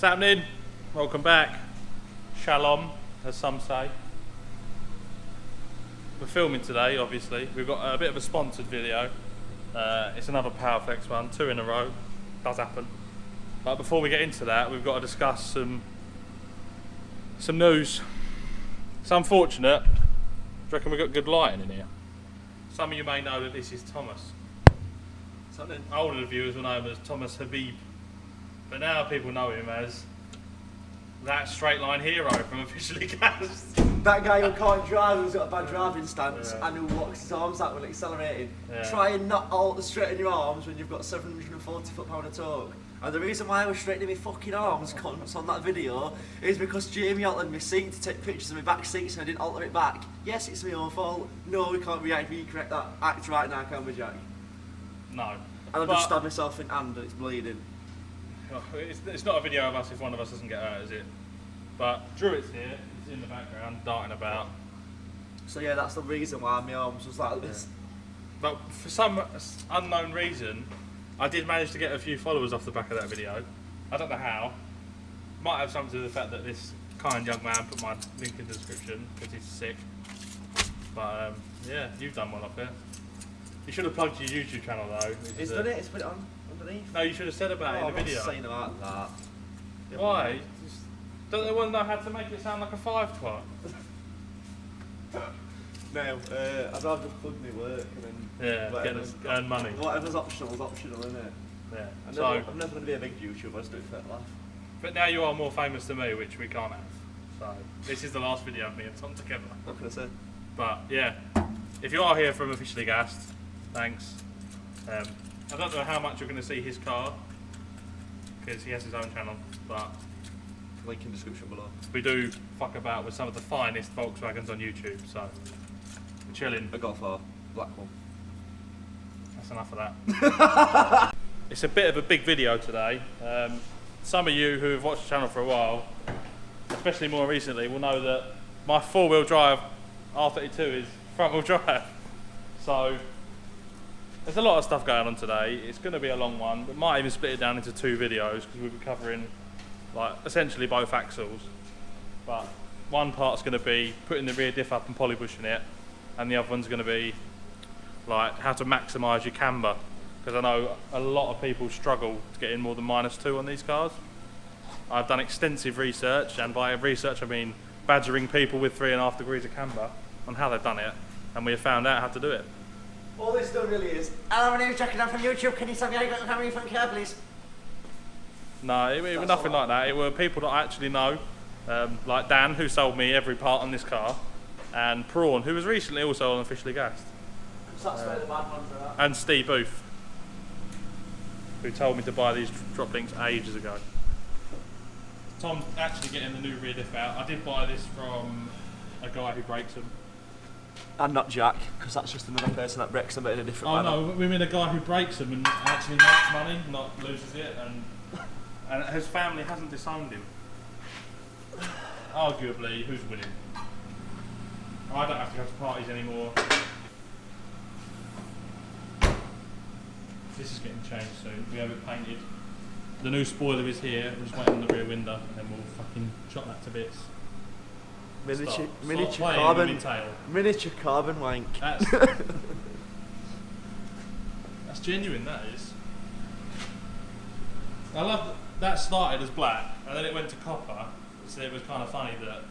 What's happening? Welcome back. Shalom, as some say. We're filming today, obviously. We've got a bit of a sponsored video. It's another Powerflex one, 2 in a row. Does happen. But before we get into that, we've got to discuss some news. It's unfortunate. Do you reckon we've got good lighting in here? Some of you may know that this is Thomas. Some older viewers will know him as Thomas Habib. But now people know him as that straight line hero from Officially Gassed. That guy who can't drive, who's got a bad driving stance, and who locks his arms out when accelerating. Try and not alter straighten your arms when you've got 740 foot-pound of torque. And the reason why I was straightening my fucking arms cunts on that video is because Jamie altered my seat to take pictures of my back seats and I didn't alter it back. Yes, it's my own fault. No, we can't recorrect that act right now, can we, Jack? No. And I've just stabbed myself in hand and it's bleeding. It's not a video of us if one of us doesn't get hurt, is it? But Druitt's here, he's in the background, darting about. So yeah, that's the reason why my arms was like this. But for some unknown reason, I did manage to get a few followers off the back of that video. I don't know how. Might have something to do with the fact that this kind young man put my link in the description, because he's sick. But yeah, you've done well off it. You should have plugged your YouTube channel though. It's done it, it's put it on underneath. No, you should have said about it in the video. I'm not saying about that. Why? Don't they want to know how to make it sound like a 5 twat? No, I'd rather just plug my work and then earn money. Whatever's optional is optional, isn't it? Yeah. I'm never going to be a big YouTuber, I just do it for that laugh. But now you are more famous than me, which we can't have. So this is the last video of me and Tom together. What can I say? But yeah, if you are here from Officially Gassed, thanks. I don't know how much you're going to see his car, because he has his own channel, but link in the description below. We do fuck about with some of the finest Volkswagens on YouTube, so we're chilling. A Golf R, black one. That's enough of that. It's a bit of a big video today. Some of you who have watched the channel for a while, especially more recently, will know that my 4-wheel drive R32 is front-wheel drive. So there's a lot of stuff going on today. It's going to be a long one, but might even split it down into 2 videos because we'll be covering like essentially both axles. But one part's going to be putting the rear diff up and polybushing it, and the other one's going to be like how to maximise your camber, because I know a lot of people struggle to get in more than -2 on these cars. I've done extensive research, and by research I mean badgering people with 3.5 degrees of camber on how they've done it, and we have found out how to do it. All this done really is, hello, my name's Jack and I'm from YouTube, can you tell me how you got the camera in front car, please? No, it was nothing like that. It were people that I actually know, like Dan, who sold me every part on this car, and Prawn, who was recently also on Officially Gassed. So that's where the bad ones are at. And Steve Booth, who told me to buy these drop links ages ago. Tom's actually getting the new rear diff out. I did buy this from a guy who breaks them. And not Jack, because that's just another person that breaks them but in a different manner. Oh no, we mean a guy who breaks them and actually makes money, not loses it, and his family hasn't disowned him. Arguably, who's winning? I don't have to go to parties anymore. This is getting changed soon. We have it painted. The new spoiler is here. We're just waiting on the rear window, and then we'll fucking chop that to bits. Miniature carbon wank. That's genuine, that is. I love that started as black and then it went to copper, so it was kind of funny that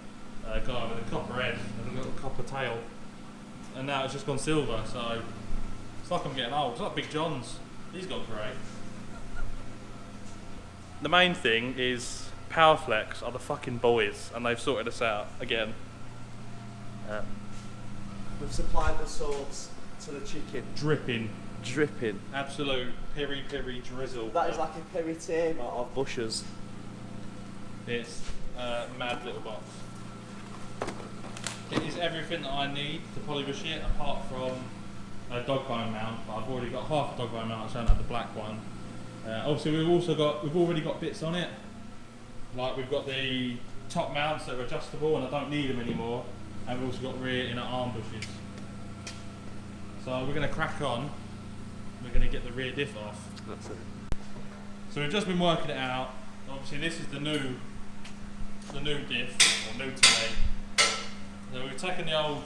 a guy with a copper head and a little copper tail, and now it's just gone silver, so it's like I'm getting old. It's like Big John's. He's got grey. The main thing is Powerflex are the fucking boys, and they've sorted us out again. We've supplied the sauce to the chicken. Dripping. Absolute piri drizzle. That is like a peritema of bushes. It's a mad little box. It is everything that I need to polybush it, apart from a dog bone mount, but I've already got half a dog bone mount, I don't have the black one. Obviously we've already got bits on it. Like we've got the top mounts that are adjustable and I don't need them anymore, and we've also got rear inner arm bushes. So we're going to crack on. We're going to get the rear diff off. That's it. So we've just been working it out. Obviously this is the new diff, or new to me. So we've taken the old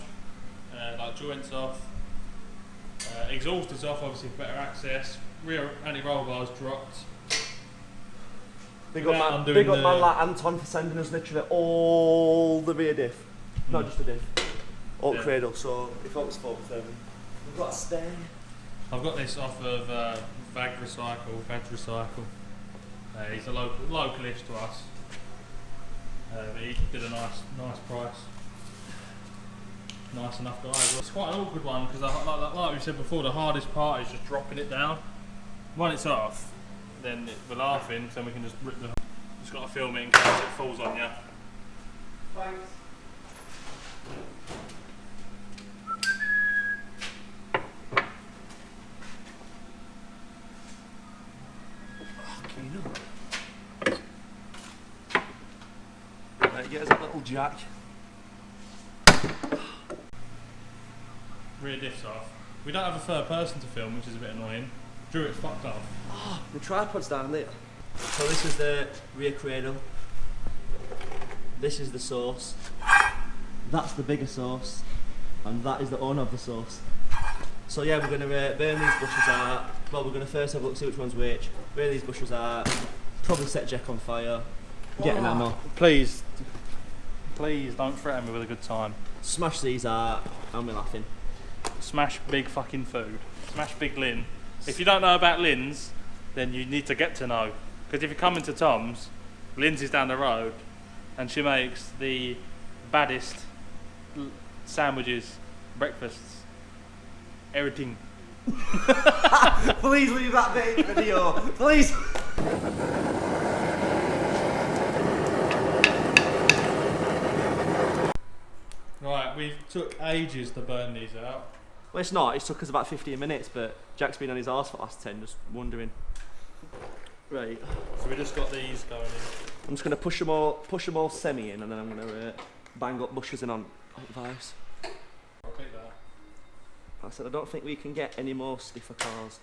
like joints off, exhaust is off obviously for better access, rear anti-roll bars dropped. Big up man like Anton for sending us literally all the rear diff, not just the diff, all cradle, so if it was for we've got to stay. I've got this off of Vag Recycle. He's a localist to us. He did a nice price. Nice enough guy. It's quite an awkward one because like we said before, the hardest part is just dropping it down. When it's off, then we're laughing, so we can just rip the... Just got to film it in case it falls on you. Thanks. Right, get us a little jack. Rear diff's off. We don't have a third person to film, which is a bit annoying. Drew, it's fucked off. Oh, the tripod's down there. So this is the rear cradle. This is the sauce. That's the bigger sauce. And that is the owner of the sauce. So yeah, we're going to burn these bushes out. Well, we're going to first have a look, see which one's which. Burn these bushes out. Probably set Jack on fire. Get an ammo. Please don't threaten me with a good time. Smash these out and we're laughing. Smash big fucking food. Smash big Lynn. If you don't know about Lynn's, then you need to get to know. Because if you come into Tom's, Lynn's is down the road and she makes the baddest sandwiches, breakfasts, everything. Please leave that bit in the video, please. Right, we took ages to burn these out. Well, it's not. It took us about 15 minutes, but Jack's been on his arse for the last 10, just wondering. Right. So we just got these going in. I'm just going to push them all semi in, and then I'm going to bang up bushes in on vice. I'll take that. I said I don't think we can get any more stiffer cars.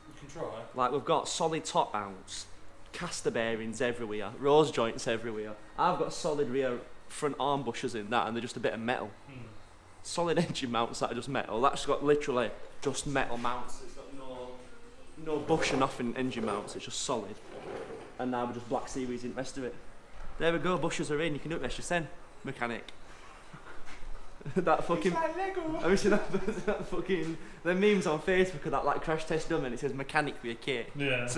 You can try. Like we've got solid top mounts, caster bearings everywhere, rose joints everywhere. I've got solid rear front arm bushes in that, and they're just a bit of metal. Solid engine mounts that are just metal. That's got literally just metal mounts. It's got no bush or nothing engine mounts. It's just solid. And now we're just black series in the rest of it. There we go. Bushes are in. You can do it. Rest your sen, mechanic. That fucking. It's like Lego. Have you seen that fucking the memes on Facebook of that like crash test dummy and it says mechanic with a K? Yeah.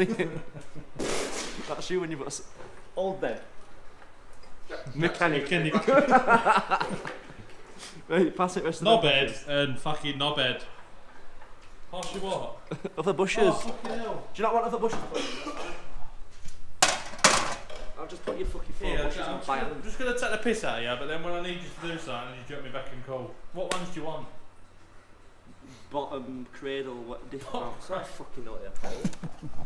That's you when you've got old then. Mechanic. Right, pass it rest of the knobhead and fucking knobhead. Pass you what? Other bushes. Oh, fucking hell. Do you not want other bushes? I'll just put your fucking phone bushes on fire. I'm just going to take the piss out of you, but then when I need you to do something, you jerk me back in cool. What ones do you want? Bottom, cradle, diff mounts. I fucking know what they're called.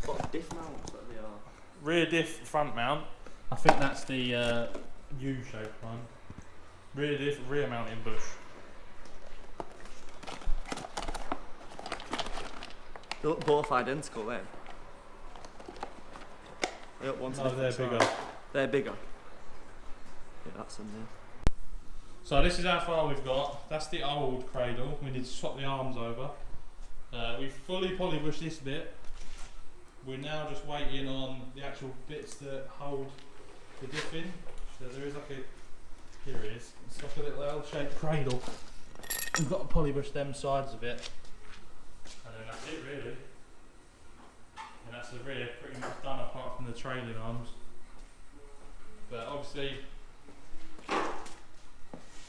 Bottom diff mounts, what they are. Rear diff front mount. I think that's the U-shaped one. Rear diff rear mounting bush. They look both identical then. They look No, they're bigger. They're bigger. Yeah, that's in there. So this is how far we've got. That's the old cradle. We need to swap the arms over. We've fully polybushed this bit. We're now just waiting on the actual bits that hold the diff in. So there is like a, here it is. It's like a little L-shaped cradle. We've got to polybush them sides of it. And then that's it really. And that's the rear pretty much done apart from the trailing arms. But obviously,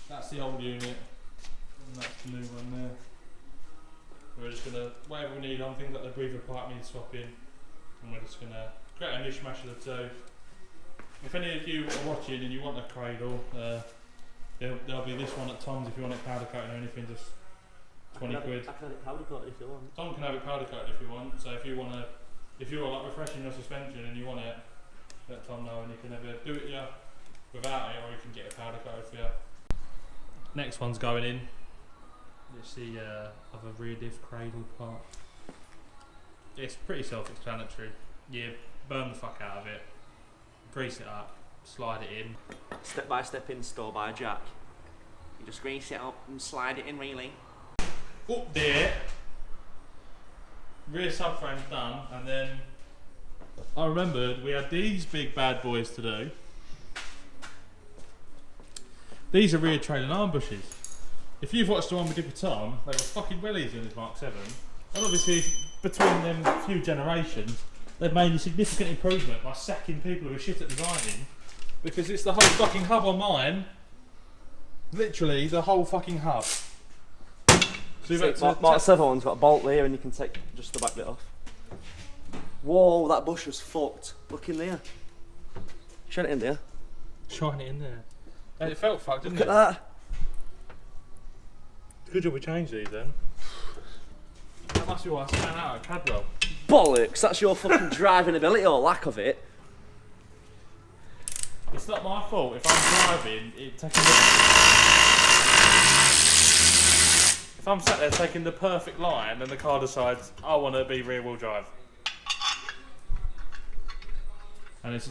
that's the old unit, and that's the new one there. We're just going to, whatever we need on, things like the breather pipe needs swapping, and we're just going to create a mishmash of the two. If any of you are watching and you want a cradle, there'll be this one at Tom's if you want it powder coated or anything, just 20 quid. I can have it powder coated if you want. Tom can have it powder coated if you want, so if you want to, if you're like refreshing your suspension and you want it, let Tom know and you can either do it without it or you can get it powder coated for you. Next one's going in. It's the other rear diff cradle part. It's pretty self-explanatory. You burn the fuck out of it, grease it up, slide it in. Step by step install by Jack. You just grease it up and slide it in really. Up there, rear subframe's done, and then I remembered we had these big bad boys to do. These are rear trailing arm bushes. If you've watched the one we did with Tom, they were fucking wellies in this Mark 7. And obviously, between them few generations, they've made a significant improvement by sacking people who are shit at designing. Because it's the whole fucking hub on mine. Literally, the whole fucking hub. So Mark 7 one's got a bolt there and you can take just the back bit off. Whoa, that bush was fucked. Look in there. Shine it in there. Shine it in there. And it felt fucked, didn't Look it? at that. Good job we changed these then. That must be why I span out at Cadwell. Bollocks, that's your fucking driving ability or lack of it. It's not my fault if I'm driving, if I'm sat there taking the perfect line and the car decides I want to be rear wheel drive. And it's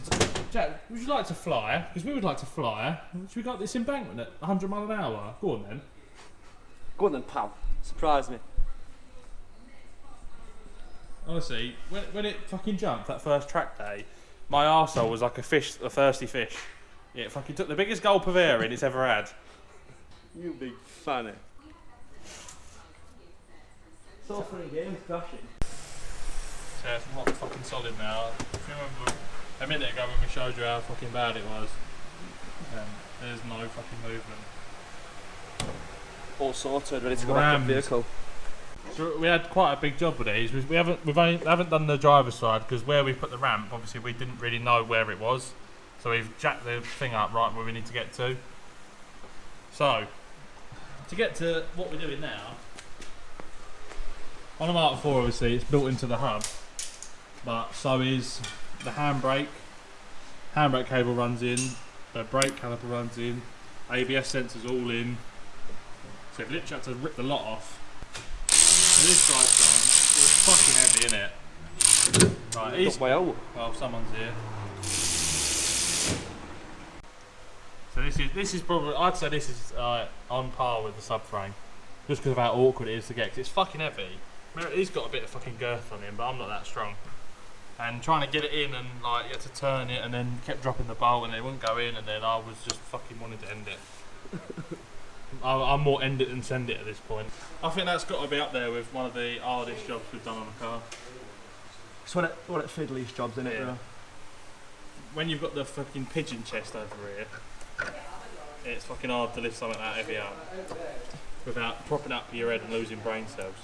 Jack, would you like to fly? Because we would like to fly. Should we go up this embankment at 100 miles an hour? Go on then. Go on then, pal. Surprise me. Honestly, when it fucking jumped that first track day, my arsehole was like a thirsty fish. It fucking took the biggest gulp of air in it's ever had. You big fanny. It's all fun and games, crashing. So it's not fucking solid now. If you remember a minute ago when we showed you how fucking bad it was, there's no fucking movement. All sorted, ready to go back to the vehicle. So we had quite a big job with these. We haven't done the driver's side because where we put the ramp, obviously we didn't really know where it was. So we've jacked the thing up right where we need to get to. So, to get to what we're doing now, on a Mark 4 obviously it's built into the hub, but so is the handbrake. Handbrake cable runs in, the brake caliper runs in, ABS sensors all in. So we've literally had to rip the lot off. So this guy's done. It was fucking heavy, innit? Right, he's, well, someone's here. So this is probably, I'd say this is on par with the subframe, just because of how awkward it is to get. Cause it's fucking heavy. He's got a bit of fucking girth on him, but I'm not that strong. And trying to get it in, and like you had to turn it, and then kept dropping the bolt, and it wouldn't go in, and then I was just fucking wanting to end it. I'm more end it than send it at this point. I think that's got to be up there with one of the hardest jobs we've done on a car. It's one of the fiddliest jobs, isn't it? Yeah. Bro? When you've got the fucking pigeon chest over here, it's fucking hard to lift something that heavy up without propping up your head and losing brain cells.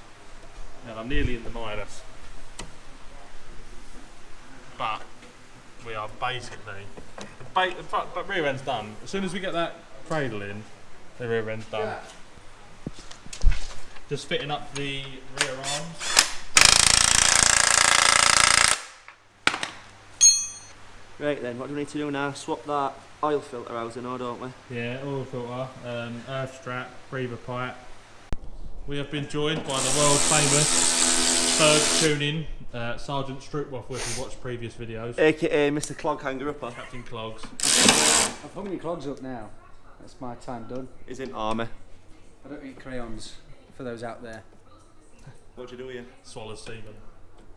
And I'm nearly in the minus. But we are basically, but rear end's done. As soon as we get that cradle in, the rear end's done. Yeah. Just fitting up the rear arms. Right then, what do we need to do now? Swap that oil filter out, don't we? Yeah, oil filter, earth strap, breather pipe. We have been joined by the world famous third tuning Sergeant Stroopwafel, if you watched previous videos. AKA Mr. Clog Hanger Upper. Captain Clogs. I've hung my clogs up now. That's my time done. He's in army. I don't eat crayons, for those out there. What do you do here? Swallow semen.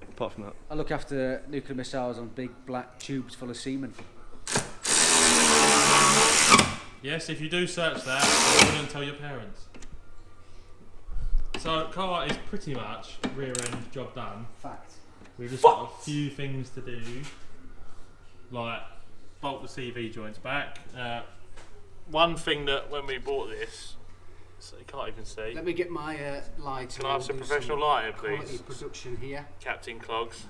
Apart from that. I look after nuclear missiles on big black tubes full of semen. Yes, if you do search that, I wouldn't tell your parents. So, car is pretty much rear end job done. Fact. We've just got a few things to do, like bolt the CV joints back. One thing that when we bought this, so you can't even see. Let me get my light. Can I have some professional lighting, please? Production here. Captain Clogs.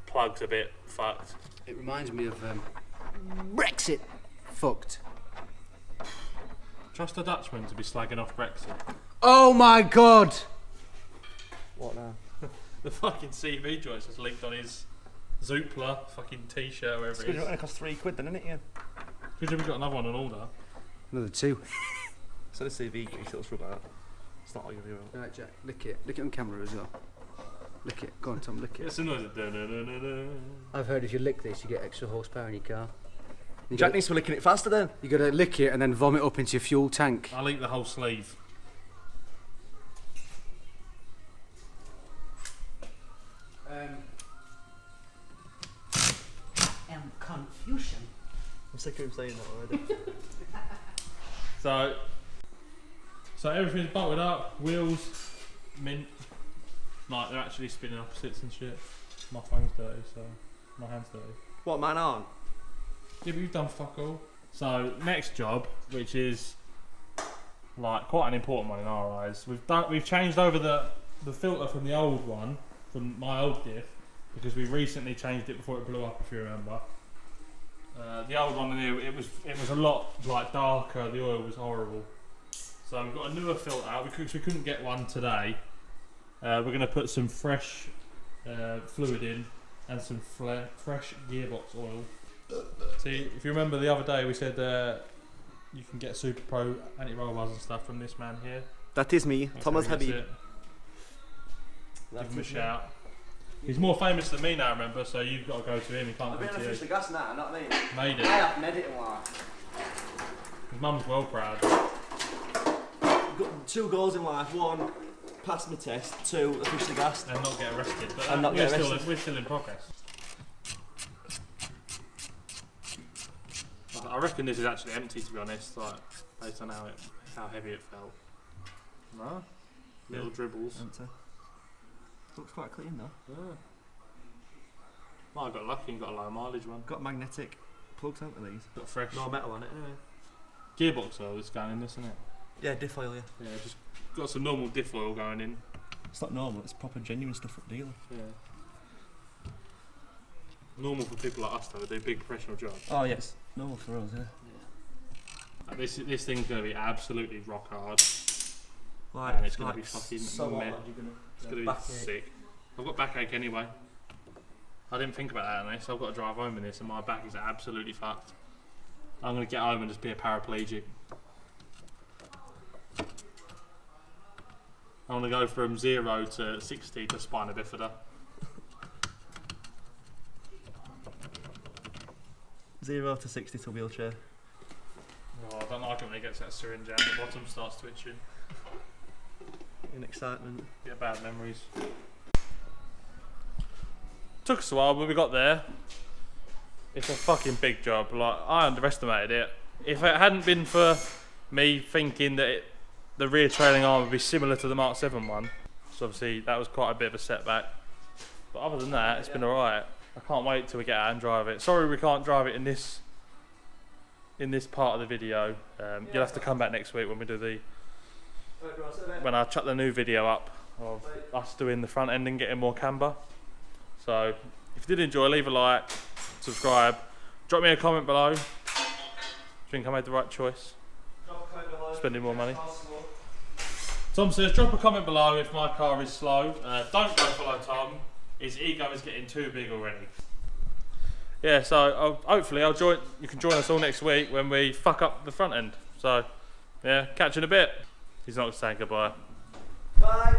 Plug's a bit fucked. It reminds me of Brexit. Fucked. Trust a Dutchman to be slagging off Brexit. Oh my god! What now? The fucking CV joints just linked on his Zoopla fucking t-shirt, wherever it is. It's going to cost £3, then, isn't it? Yeah. Because we've got another one on order. Another 2. So the CV grease, it'll rub out. It's not all you do. Right, Jack, lick it. Lick it on camera as well. Lick it. Go on, Tom, lick it. It's a noise. I've heard if you lick this, you get extra horsepower in your car. Jack needs to be licking it faster then. You got to lick it and then vomit up into your fuel tank. I'll eat the whole sleeve. Confusion. I'm sick of him saying that already. So everything's bolted up, wheels, mint. Like they're actually spinning opposites and shit. My phone's dirty, so my hand's dirty. What, mine aren't? Yeah, but you've done fuck all. So next job, which is like quite an important one in our eyes, we've changed over the filter from the old one, from my old diff, because we recently changed it before it blew up, if you remember. The old one, it was a lot like darker. The oil was horrible. So we've got a newer filter because we couldn't get one today. We're going to put some fresh fluid in and some fresh gearbox oil. See, if you remember the other day, we said you can get Super Pro anti-roll bars and stuff from this man here. That is me, That's Thomas how he Habib. gets it. Give him a shout. He's more famous than me now, remember, so you've got to go to him, he can't I've go been to you. officially gas now, you know what I mean? Made it. I haven't made it in life. His mum's well proud. Got 2 goals in life. 1, pass my test. 2, officially gassed. And not get arrested. But And not get arrested. We're still in progress. I reckon this is actually empty, to be honest, like, based on how heavy it felt. No? Little dribbles. Empty. Looks quite clean though. Yeah. Well, I got lucky and got a low mileage one. Got magnetic plugs out of these. Got fresh. No metal on it anyway. Gearbox oil is going in this, isn't it? Yeah, diff oil, yeah. Yeah, just got some normal diff oil going in. It's not normal, it's proper genuine stuff from dealer. Yeah. Normal for people like us though, they do big professional jobs. Oh yes, normal for us, yeah. This thing's going to be absolutely rock hard. Like, and it's going to be fucking so meh. It's going to be backache. sick. I've got backache anyway. I didn't think about that on this. I've got to drive home in this and my back is absolutely fucked. I'm going to get home and just be a paraplegic. I want to go from 0 to 60 to spina bifida. 0 to 60 to wheelchair. Oh, I don't like it when it gets that syringe out, the bottom starts twitching. In excitement. Get bad memories. Took us a while, but we got there. It's a fucking big job. Like, I underestimated it. If it hadn't been for me thinking that the rear trailing arm would be similar to the Mark 7 one, so obviously that was quite a bit of a setback. But other than that, it's been alright. I can't wait till we get out and drive it. Sorry we can't drive it in this part of the video. You'll have to come back next week when we do when I chuck the new video up of us doing the front end and getting more camber. So if you did enjoy, leave a like, subscribe, drop me a comment below. Do you think I made the right choice? Spending more money. Tom says drop a comment below if my car is slow. Don't go follow Tom. His ego is getting too big already. Yeah, so hopefully you can join us all next week when we fuck up the front end. So yeah, catch you in a bit. He's not saying goodbye. Bye.